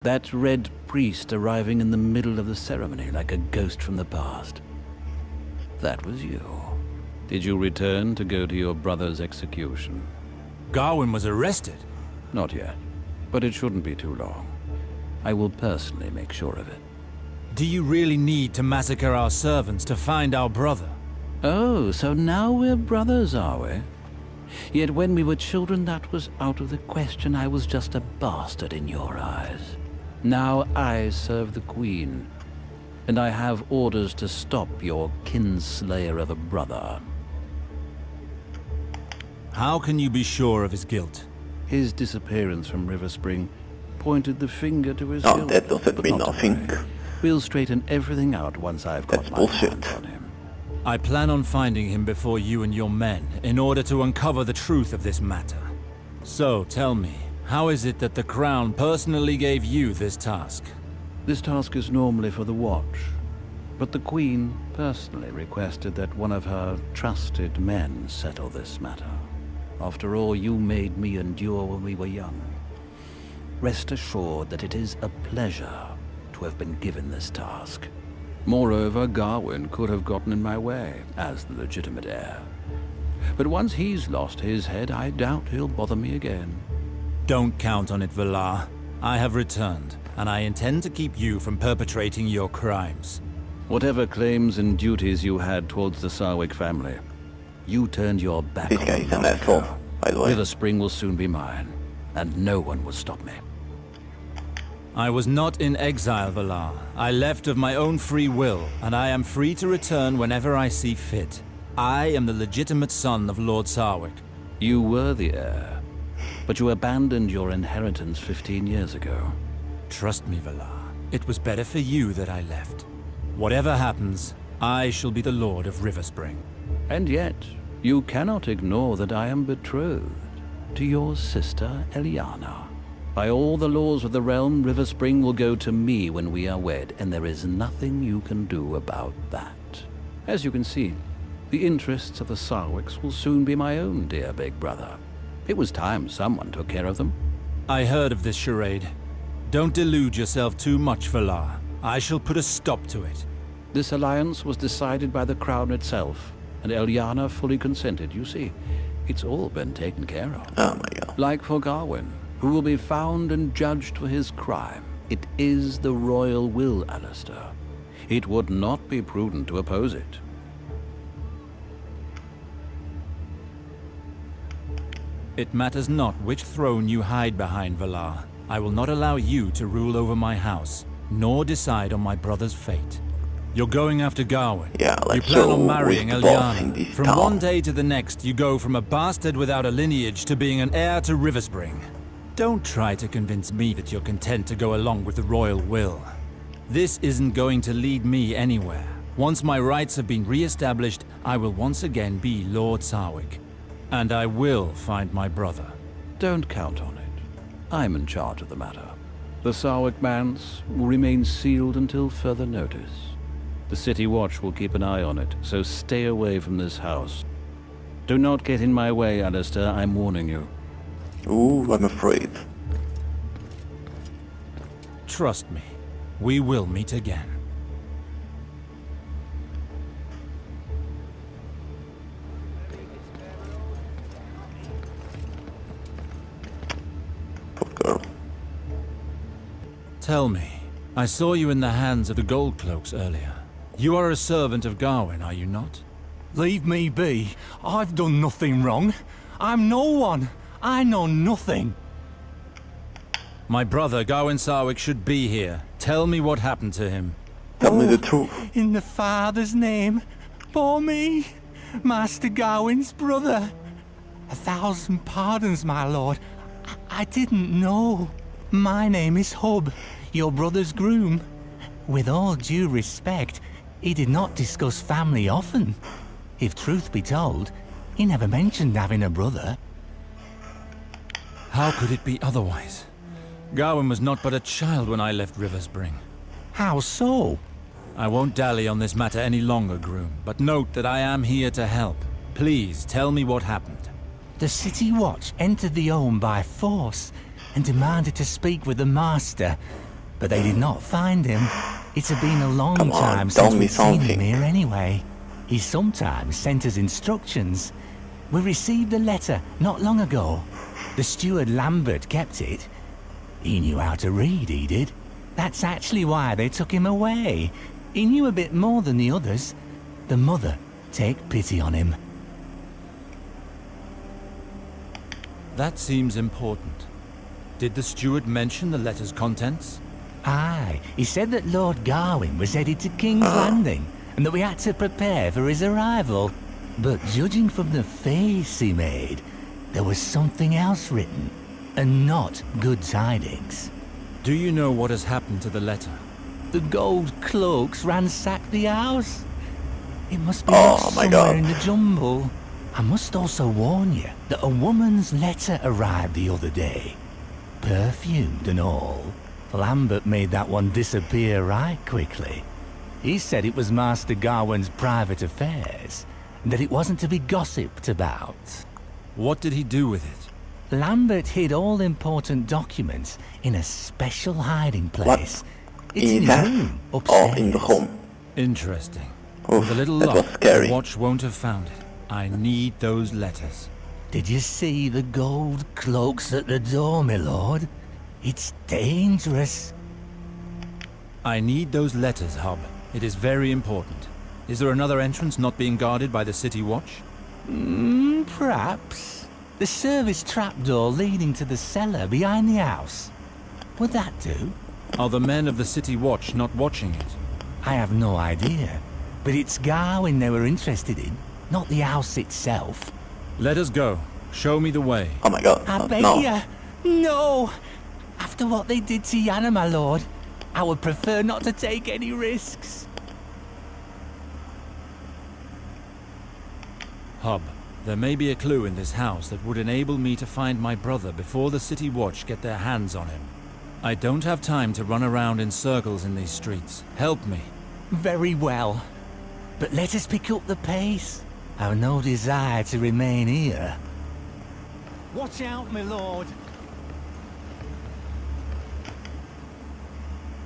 That red priest arriving in the middle of the ceremony like a ghost from the past. That was you. Did you return to go to your brother's execution? Gawain was arrested? Not yet, but it shouldn't be too long. I will personally make sure of it. Do you really need to massacre our servants to find our brother? Oh, so now we're brothers, are we? Yet when we were children, that was out of the question. I was just a bastard in your eyes. Now I serve the Queen, and I have orders to stop your kinslayer of a brother. How can you be sure of his guilt? His disappearance from River Spring pointed the finger to his No, guilt, that doesn't but mean not to nothing. me. We'll straighten everything out once I've got That's my bullshit. hands on him. I plan on finding him before you and your men in order to uncover the truth of this matter. So, tell me, how is it that the Crown personally gave you this task? This task is normally for the Watch, but the Queen personally requested that one of her trusted men settle this matter. After all you made me endure when we were young. Rest assured that it is a pleasure to have been given this task. Moreover, Gawain could have gotten in my way as the legitimate heir. But once he's lost his head, I doubt he'll bother me again. Don't count on it, Valar. I have returned, and I intend to keep you from perpetrating your crimes. Whatever claims and duties you had towards the Sarwick family, you turned your back This on guy them is an long asshole, ago. by the way. River Spring will soon be mine, and no one will stop me. I was not in exile, Valar. I left of my own free will, and I am free to return whenever I see fit. I am the legitimate son of Lord Sarwick. You were the heir, but you abandoned your inheritance 15 years ago. Trust me, Valar. It was better for you that I left. Whatever happens, I shall be the Lord of Riverspring. And yet, you cannot ignore that I am betrothed to your sister, Eliana. By all the laws of the realm, River Spring will go to me when we are wed, and there is nothing you can do about that. As you can see, the interests of the Sarwicks will soon be my own, dear big brother. It was time someone took care of them. I heard of this charade. Don't delude yourself too much, Valar. I shall put a stop to it. This alliance was decided by the Crown itself, and Eliana fully consented. You see, it's all been taken care of. Oh my god. Like for Gawain, who will be found and judged for his crime. It is the royal will, Alistair. It would not be prudent to oppose it. It matters not which throne you hide behind, Valar. I will not allow you to rule over my house, nor decide on my brother's fate. You're going after Gawain. Yeah, like you plan so on marrying who's the boss in Eliana. this From town? one day to the next, you go from a bastard without a lineage to being an heir to Riverspring. Don't try to convince me that you're content to go along with the royal will. This isn't going to lead me anywhere. Once my rights have been re-established, I will once again be Lord Sarwick. And I will find my brother. Don't count on it. I'm in charge of the matter. The Sarwick Manse will remain sealed until further notice. The City Watch will keep an eye on it, so stay away from this house. Do not get in my way, Alistair, I'm warning you. Ooh, I'm afraid. Trust me, we will meet again. Poor girl. Tell me, I saw you in the hands of the Gold Cloaks earlier. You are a servant of Gawain, are you not? Leave me be. I've done nothing wrong. I'm no one. I know nothing. My brother, Gawain Sarwick, should be here. Tell me what happened to him. Tell me the truth. In the Father's name, for me, Master Gawain's brother. 1,000 pardons, my lord. I didn't know. My name is Hub, your brother's groom. With all due respect, he did not discuss family often. If truth be told, he never mentioned having a brother. How could it be otherwise? Gawain was not but a child when I left Riverspring. How so? I won't dally on this matter any longer, groom, but note that I am here to help. Please tell me what happened. The City Watch entered the home by force and demanded to speak with the Master, but they did not find him. It had been a long Come on, time tell since me we'd seen him something. here anyway. He sometimes sent us instructions. We received a letter not long ago. The steward Lambert kept it. He knew how to read, he did. That's actually why they took him away. He knew a bit more than the others. The mother take pity on him. That seems important. Did the steward mention the letter's contents? Aye, he said that Lord Gawain was headed to King's Landing and that we had to prepare for his arrival. But judging from the face he made, there was something else written, and not good tidings. Do you know what has happened to the letter? The gold cloaks ransacked the house. It must be Oh lost my somewhere God. in the jumble. I must also warn you that a woman's letter arrived the other day. Perfumed and all. Lambert made that one disappear right quickly. He said it was Master Gawain's private affairs, and that it wasn't to be gossiped about. What did he do with it? Lambert hid all important documents in a special hiding place. It's in In his that? room, Oh, upstairs. in the home. Interesting. Oof, With a little that luck, was scary. the watch won't have found it. I need those letters. Did you see the gold cloaks at the door, my lord? It's dangerous. I need those letters, Hub. It is very important. Is there another entrance not being guarded by the city watch? Perhaps. The service trapdoor leading to the cellar behind the house. Would that do? Are the men of the city watch not watching it? I have no idea. But it's Gawain they were interested in, not the house itself. Let us go. Show me the way. Oh my god. I beg No. ya. No! After what they did to Yana, my lord, I would prefer not to take any risks. Hub, there may be a clue in this house that would enable me to find my brother before the city watch get their hands on him. I don't have time to run around in circles in these streets. Help me. Very well. But let us pick up the pace. I've no desire to remain here. Watch out, my lord.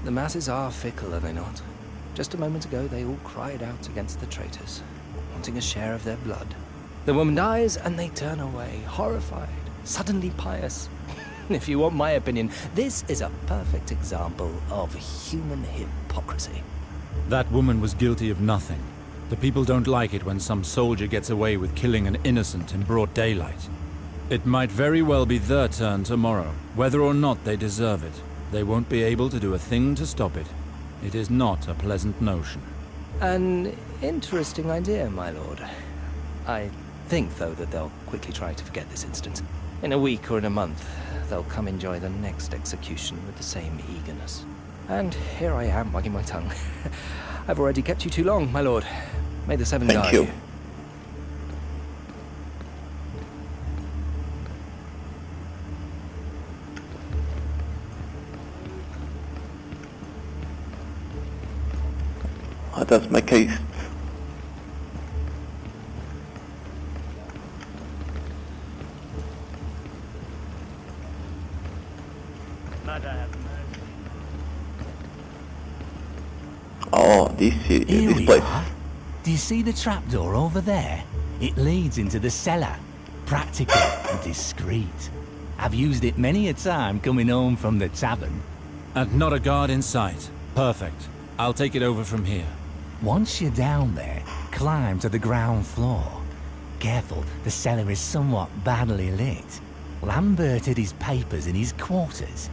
The masses are fickle, are they not? Just a moment ago, they all cried out against the traitors, wanting a share of their blood. The woman dies, and they turn away, horrified, suddenly pious. If you want my opinion, this is a perfect example of human hypocrisy. That woman was guilty of nothing. The people don't like it when some soldier gets away with killing an innocent in broad daylight. It might very well be their turn tomorrow, whether or not they deserve it. They won't be able to do a thing to stop it. It is not a pleasant notion. An interesting idea, my lord. I think, though, that they'll quickly try to forget this incident. In a week or in a month, they'll come enjoy the next execution with the same eagerness. And here I am, wagging my tongue. I've already kept you too long, my lord. May the seven Thank guide you. you. Oh, that's my case. Oh, Here this we place. are. Do you see the trapdoor over there? It leads into the cellar. Practical and discreet. I've used it many a time coming home from the tavern. And not a guard in sight. Perfect. I'll take it over from here. Once you're down there, climb to the ground floor. Careful, the cellar is somewhat badly lit. Lambert hid his papers in his quarters.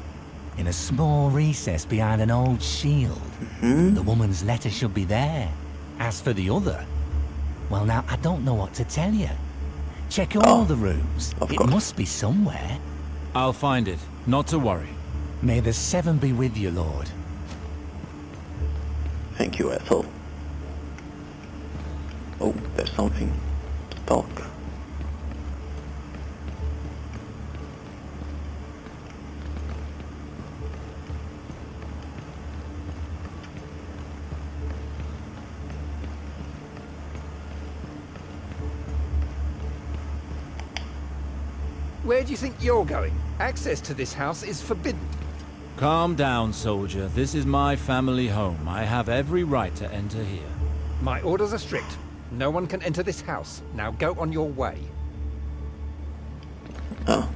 In a small recess behind an old shield. The woman's letter should be there. As for the other, well now, I don't know what to tell you. Check all the rooms. of It course. must be somewhere. I'll find it. Not to worry. May the seven be with you, Lord. Thank you, asshole. Oh, there's something to talk. Where do you think you're going? Access to this house is forbidden. Calm down, soldier. This is my family home. I have every right to enter here. My orders are strict. No one can enter this house. Now go on your way. Oh,